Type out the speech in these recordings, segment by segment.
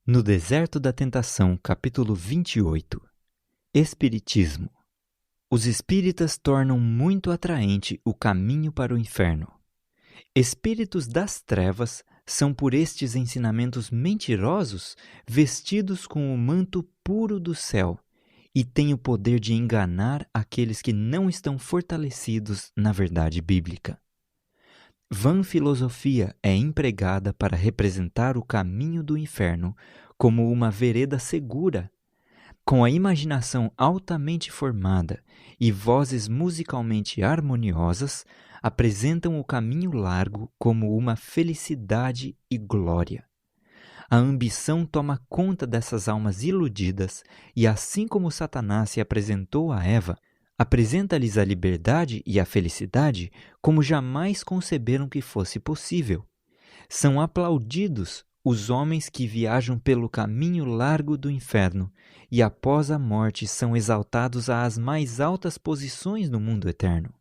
No Deserto da Tentação, capítulo 28. Espiritismo. Os espíritas tornam muito atraente o caminho para o inferno. Espíritos das trevas são por estes ensinamentos mentirosos vestidos com o manto puro do céu e têm o poder de enganar aqueles que não estão fortalecidos na verdade bíblica. Vã filosofia é empregada para representar o caminho do inferno como uma vereda segura. Com a imaginação altamente formada e vozes musicalmente harmoniosas, apresentam o caminho largo como uma felicidade e glória. A ambição toma conta dessas almas iludidas e, assim como Satanás se apresentou a Eva, apresenta-lhes a liberdade e a felicidade como jamais conceberam que fosse possível. São aplaudidos os homens que viajam pelo caminho largo do inferno e após a morte são exaltados às mais altas posições no mundo eterno.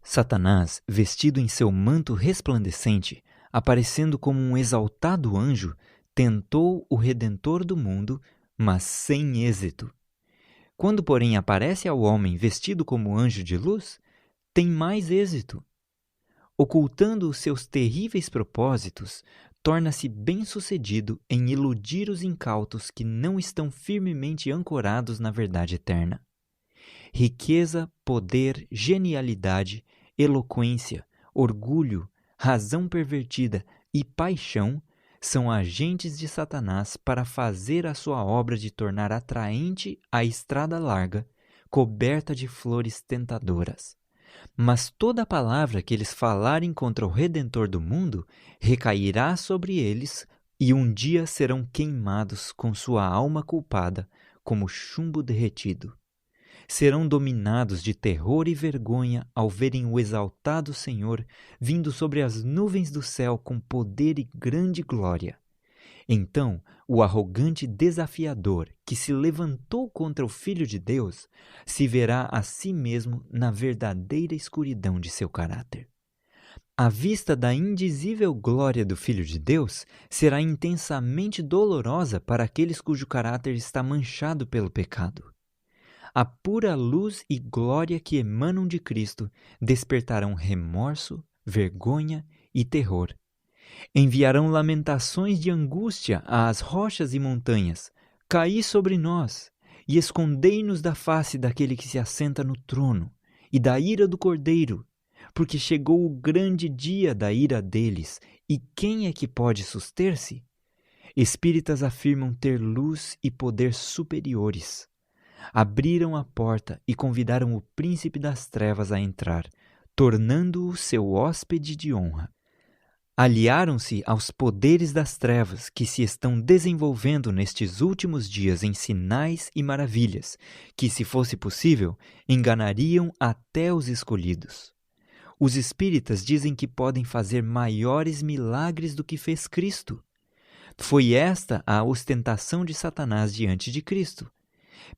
Satanás, vestido em seu manto resplandecente, aparecendo como um exaltado anjo, tentou o Redentor do mundo, mas sem êxito. Quando, porém, aparece ao homem vestido como anjo de luz, tem mais êxito. Ocultando os seus terríveis propósitos, torna-se bem-sucedido em iludir os incautos que não estão firmemente ancorados na verdade eterna. Riqueza, poder, genialidade, eloquência, orgulho, razão pervertida e paixão são agentes de Satanás para fazer a sua obra de tornar atraente a estrada larga, coberta de flores tentadoras. Mas toda palavra que eles falarem contra o Redentor do mundo recairá sobre eles e um dia serão queimados com sua alma culpada como chumbo derretido. Serão dominados de terror e vergonha ao verem o exaltado Senhor vindo sobre as nuvens do céu com poder e grande glória. Então, o arrogante desafiador que se levantou contra o Filho de Deus se verá a si mesmo na verdadeira escuridão de seu caráter. A vista da indizível glória do Filho de Deus será intensamente dolorosa para aqueles cujo caráter está manchado pelo pecado. A pura luz e glória que emanam de Cristo despertarão remorso, vergonha e terror. Enviarão lamentações de angústia às rochas e montanhas. Caí sobre nós e escondei-nos da face daquele que se assenta no trono e da ira do Cordeiro, porque chegou o grande dia da ira deles, e quem é que pode suster-se? Espíritas afirmam ter luz e poder superiores. Abriram a porta e convidaram o príncipe das trevas a entrar, tornando-o seu hóspede de honra. Aliaram-se aos poderes das trevas que se estão desenvolvendo nestes últimos dias em sinais e maravilhas, que, se fosse possível, enganariam até os escolhidos. Os espíritas dizem que podem fazer maiores milagres do que fez Cristo. Foi esta a ostentação de Satanás diante de Cristo.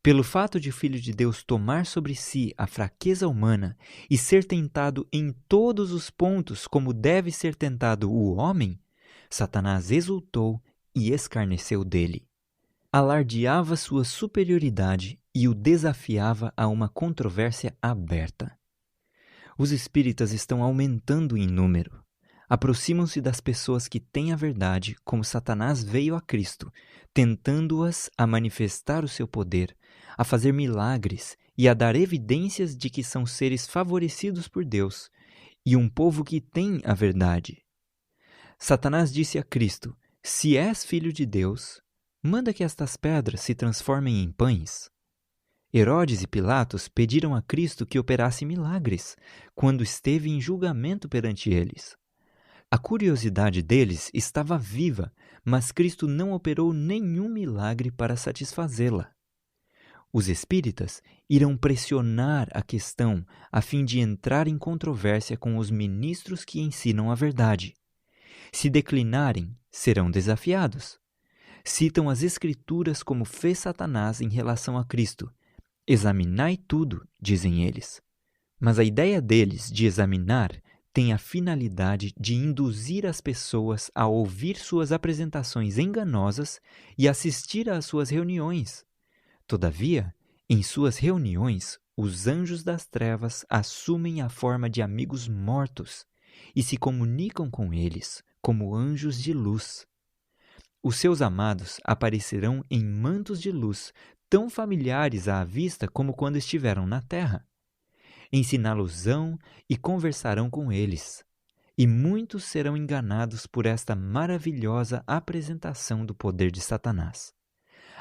Pelo fato de o Filho de Deus tomar sobre si a fraqueza humana e ser tentado em todos os pontos como deve ser tentado o homem, Satanás exultou e escarneceu dele. Alardeava sua superioridade e o desafiava a uma controvérsia aberta. Os espíritas estão aumentando em número. Aproximam-se das pessoas que têm a verdade, como Satanás veio a Cristo, tentando-as a manifestar o seu poder, a fazer milagres e a dar evidências de que são seres favorecidos por Deus e um povo que tem a verdade. Satanás disse a Cristo: se és filho de Deus, manda que estas pedras se transformem em pães. Herodes e Pilatos pediram a Cristo que operasse milagres, quando esteve em julgamento perante eles. A curiosidade deles estava viva, mas Cristo não operou nenhum milagre para satisfazê-la. Os espíritas irão pressionar a questão a fim de entrar em controvérsia com os ministros que ensinam a verdade. Se declinarem, serão desafiados. Citam as Escrituras como fez Satanás em relação a Cristo. Examinai tudo, dizem eles. Mas a ideia deles de examinar tem a finalidade de induzir as pessoas a ouvir suas apresentações enganosas e assistir às suas reuniões. Todavia, em suas reuniões, os anjos das trevas assumem a forma de amigos mortos e se comunicam com eles como anjos de luz. Os seus amados aparecerão em mantos de luz tão familiares à vista como quando estiveram na terra. Ensiná-los-ão e conversarão com eles, e muitos serão enganados por esta maravilhosa apresentação do poder de Satanás.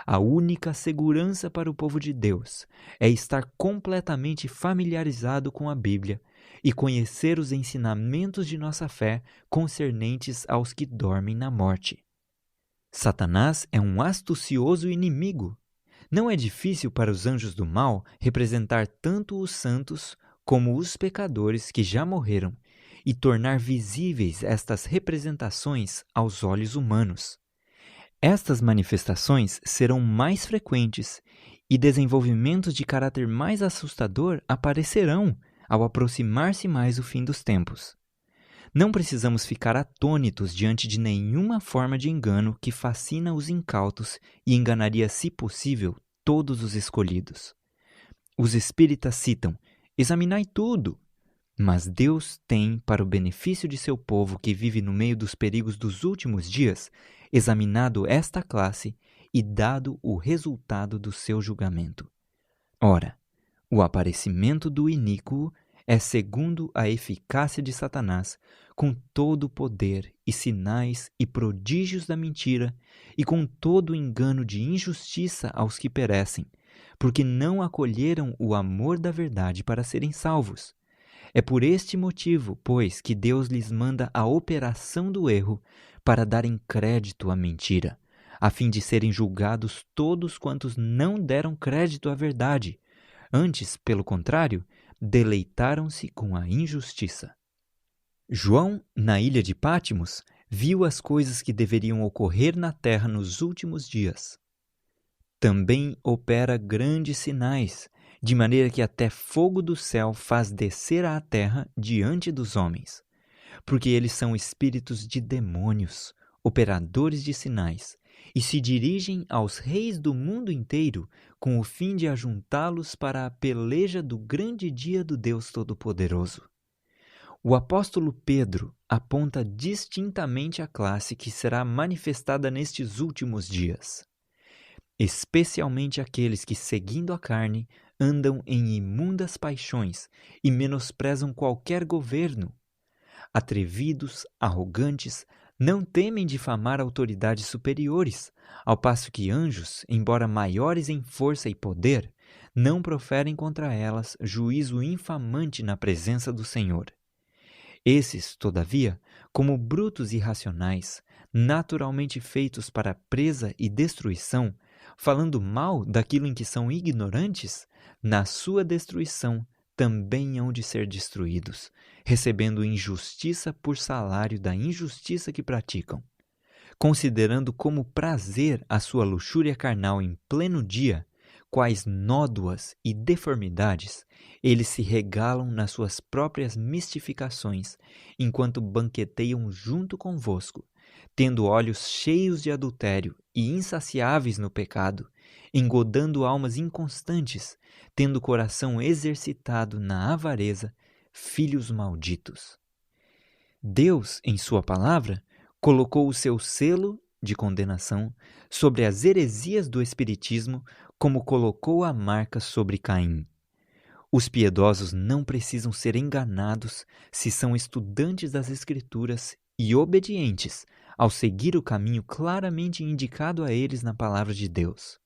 A única segurança para o povo de Deus é estar completamente familiarizado com a Bíblia e conhecer os ensinamentos de nossa fé concernentes aos que dormem na morte. Satanás é um astucioso inimigo. Não é difícil para os anjos do mal representar tanto os santos como os pecadores que já morreram e tornar visíveis estas representações aos olhos humanos. Estas manifestações serão mais frequentes e desenvolvimentos de caráter mais assustador aparecerão ao aproximar-se mais o fim dos tempos. Não precisamos ficar atônitos diante de nenhuma forma de engano que fascina os incautos e enganaria, se possível, todos os escolhidos. Os espíritas citam: examinai tudo. Mas Deus tem, para o benefício de seu povo que vive no meio dos perigos dos últimos dias, examinado esta classe e dado o resultado do seu julgamento. Ora, o aparecimento do iníquo é segundo a eficácia de Satanás, com todo o poder e sinais e prodígios da mentira, e com todo o engano de injustiça aos que perecem, porque não acolheram o amor da verdade para serem salvos. É por este motivo, pois, que Deus lhes manda a operação do erro para darem crédito à mentira, a fim de serem julgados todos quantos não deram crédito à verdade. Antes, pelo contrário, deleitaram-se com a injustiça. João, na ilha de Pátimos, viu as coisas que deveriam ocorrer na terra nos últimos dias. Também opera grandes sinais, de maneira que até fogo do céu faz descer à terra diante dos homens, porque eles são espíritos de demônios, operadores de sinais, e se dirigem aos reis do mundo inteiro com o fim de ajuntá-los para a peleja do grande dia do Deus Todo-Poderoso. O apóstolo Pedro aponta distintamente a classe que será manifestada nestes últimos dias, especialmente aqueles que, seguindo a carne, andam em imundas paixões e menosprezam qualquer governo. Atrevidos, arrogantes, não temem difamar autoridades superiores, ao passo que anjos, embora maiores em força e poder, não proferem contra elas juízo infamante na presença do Senhor. Esses, todavia, como brutos irracionais, naturalmente feitos para presa e destruição, falando mal daquilo em que são ignorantes, na sua destruição também hão de ser destruídos, recebendo injustiça por salário da injustiça que praticam. Considerando como prazer a sua luxúria carnal em pleno dia, quais nódoas e deformidades, eles se regalam nas suas próprias mistificações, enquanto banqueteiam junto convosco, tendo olhos cheios de adultério e insaciáveis no pecado, engodando almas inconstantes, tendo coração exercitado na avareza, filhos malditos. Deus, em sua palavra, colocou o seu selo de condenação sobre as heresias do espiritismo, como colocou a marca sobre Caim. Os piedosos não precisam ser enganados se são estudantes das Escrituras e obedientes ao seguir o caminho claramente indicado a eles na palavra de Deus.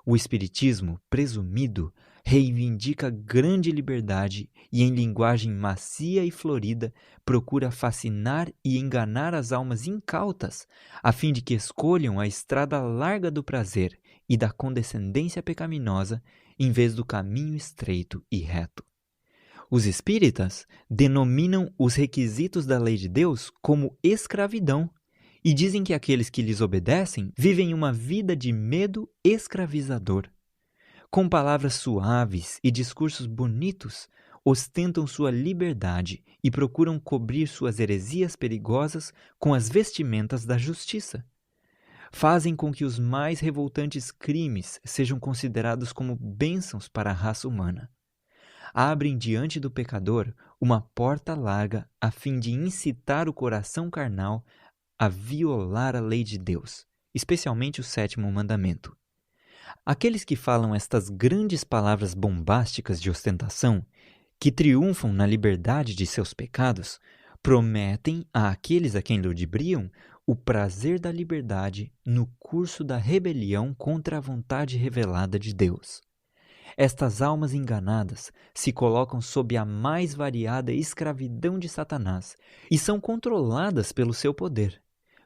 O espiritismo, presumido, reivindica grande liberdade e, em linguagem macia e florida, procura fascinar e enganar as almas incautas, a fim de que escolham a estrada larga do prazer e da condescendência pecaminosa, em vez do caminho estreito e reto. Os espíritas denominam os requisitos da lei de Deus como escravidão e dizem que aqueles que lhes obedecem vivem uma vida de medo escravizador. Com palavras suaves e discursos bonitos, ostentam sua liberdade e procuram cobrir suas heresias perigosas com as vestimentas da justiça. Fazem com que os mais revoltantes crimes sejam considerados como bênçãos para a raça humana. Abrem diante do pecador uma porta larga a fim de incitar o coração carnal a violar a lei de Deus, especialmente o 7º mandamento. Aqueles que falam estas grandes palavras bombásticas de ostentação, que triunfam na liberdade de seus pecados, prometem àqueles a quem ludibriam o prazer da liberdade no curso da rebelião contra a vontade revelada de Deus. Estas almas enganadas se colocam sob a mais variada escravidão de Satanás e são controladas pelo seu poder.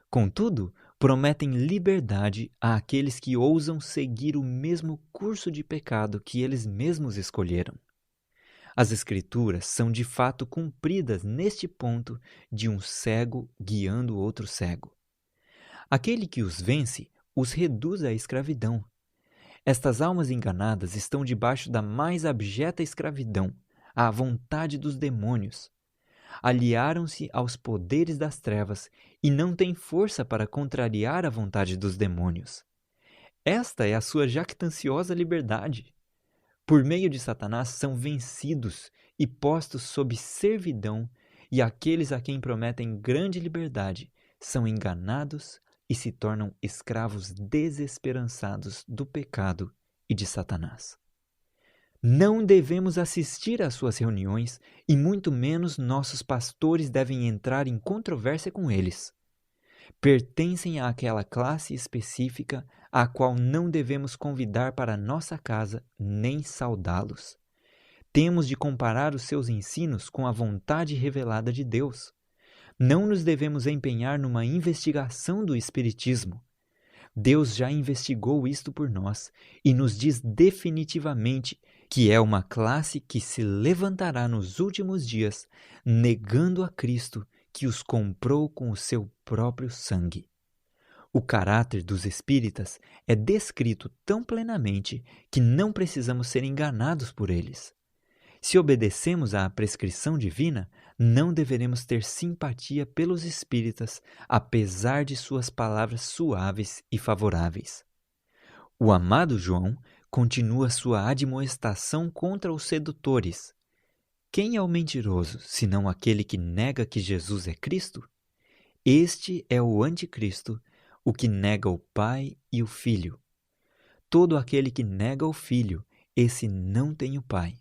Contudo, prometem liberdade àqueles que ousam seguir o mesmo curso de pecado que eles mesmos escolheram. As Escrituras são de fato cumpridas neste ponto de um cego guiando outro cego. Aquele que os vence os reduz à escravidão. Estas almas enganadas estão debaixo da mais abjeta escravidão, à vontade dos demônios. Aliaram-se aos poderes das trevas e não têm força para contrariar a vontade dos demônios. Esta é a sua jactanciosa liberdade. Por meio de Satanás são vencidos e postos sob servidão, e aqueles a quem prometem grande liberdade são enganados e se tornam escravos desesperançados do pecado e de Satanás. Não devemos assistir às suas reuniões e muito menos nossos pastores devem entrar em controvérsia com eles. Pertencem àquela classe específica à qual não devemos convidar para nossa casa nem saudá-los. Temos de comparar os seus ensinos com a vontade revelada de Deus. Não nos devemos empenhar numa investigação do Espiritismo. Deus já investigou isto por nós e nos diz definitivamente que é uma classe que se levantará nos últimos dias, negando a Cristo que os comprou com o seu próprio sangue. O caráter dos espíritas é descrito tão plenamente que não precisamos ser enganados por eles. Se obedecemos à prescrição divina, não deveremos ter simpatia pelos espíritas, apesar de suas palavras suaves e favoráveis. O amado João continua sua admoestação contra os sedutores. Quem é o mentiroso, senão aquele que nega que Jesus é Cristo? Este é o anticristo, o que nega o Pai e o Filho. Todo aquele que nega o Filho, esse não tem o Pai.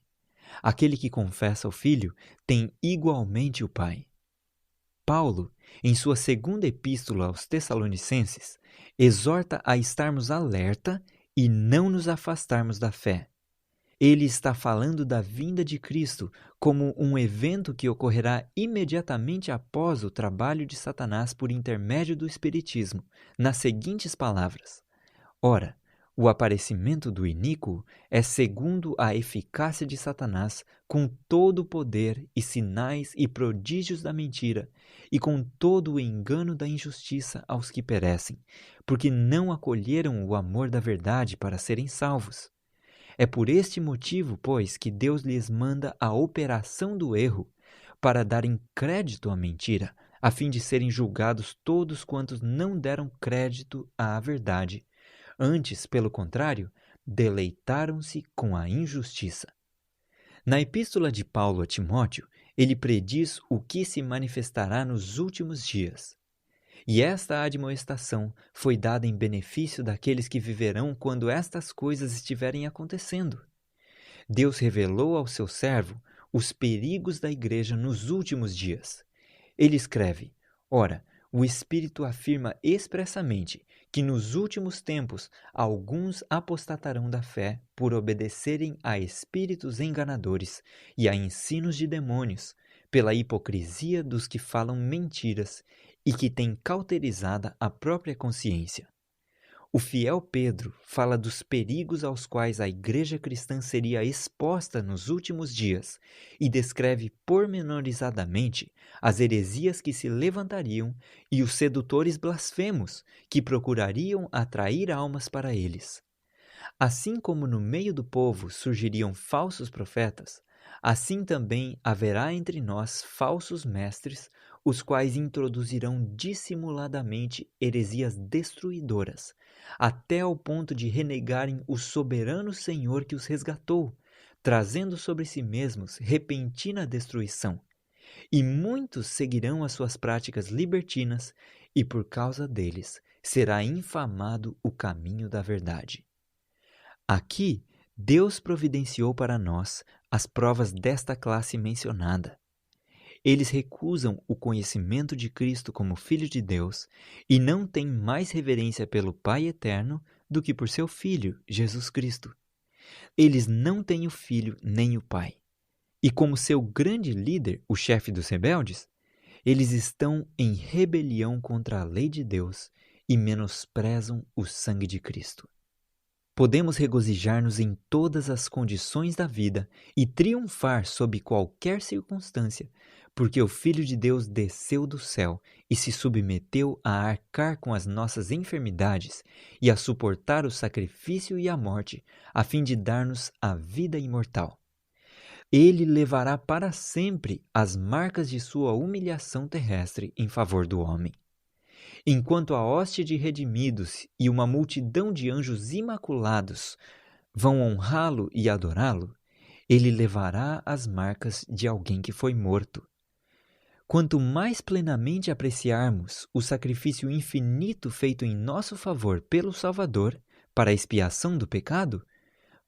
Aquele que confessa o Filho tem igualmente o Pai. Paulo, em sua 2ª epístola aos Tessalonicenses, exorta a estarmos alerta e não nos afastarmos da fé. Ele está falando da vinda de Cristo como um evento que ocorrerá imediatamente após o trabalho de Satanás por intermédio do Espiritismo, nas seguintes palavras: Ora, o aparecimento do iníquo é segundo a eficácia de Satanás, com todo o poder e sinais e prodígios da mentira, e com todo o engano da injustiça aos que perecem, porque não acolheram o amor da verdade para serem salvos. É por este motivo, pois, que Deus lhes manda a operação do erro, para darem crédito à mentira, a fim de serem julgados todos quantos não deram crédito à verdade. Antes, pelo contrário, deleitaram-se com a injustiça. Na epístola de Paulo a Timóteo, ele prediz o que se manifestará nos últimos dias. E esta admoestação foi dada em benefício daqueles que viverão quando estas coisas estiverem acontecendo. Deus revelou ao seu servo os perigos da igreja nos últimos dias. Ele escreve: Ora, o Espírito afirma expressamente que nos últimos tempos alguns apostatarão da fé por obedecerem a espíritos enganadores e a ensinos de demônios, pela hipocrisia dos que falam mentiras e que têm cauterizada a própria consciência. O fiel Pedro fala dos perigos aos quais a igreja cristã seria exposta nos últimos dias e descreve pormenorizadamente as heresias que se levantariam e os sedutores blasfemos que procurariam atrair almas para eles. Assim como no meio do povo surgiriam falsos profetas, Assim também haverá entre nós falsos mestres, os quais introduzirão dissimuladamente heresias destruidoras, até ao ponto de renegarem o soberano Senhor que os resgatou, trazendo sobre si mesmos repentina destruição. E muitos seguirão as suas práticas libertinas, e por causa deles será infamado o caminho da verdade. Aqui, Deus providenciou para nós as provas desta classe mencionada. Eles recusam o conhecimento de Cristo como Filho de Deus e não têm mais reverência pelo Pai eterno do que por seu Filho, Jesus Cristo. Eles não têm o Filho nem o Pai. E como seu grande líder, o chefe dos rebeldes, eles estão em rebelião contra a lei de Deus e menosprezam o sangue de Cristo. Podemos regozijar-nos em todas as condições da vida e triunfar sob qualquer circunstância, porque o Filho de Deus desceu do céu e se submeteu a arcar com as nossas enfermidades e a suportar o sacrifício e a morte, a fim de dar-nos a vida imortal. Ele levará para sempre as marcas de sua humilhação terrestre em favor do homem. Enquanto a hoste de redimidos e uma multidão de anjos imaculados vão honrá-lo e adorá-lo, ele levará as marcas de alguém que foi morto. Quanto mais plenamente apreciarmos o sacrifício infinito feito em nosso favor pelo Salvador para a expiação do pecado,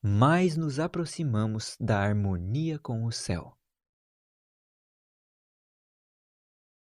mais nos aproximamos da harmonia com o céu.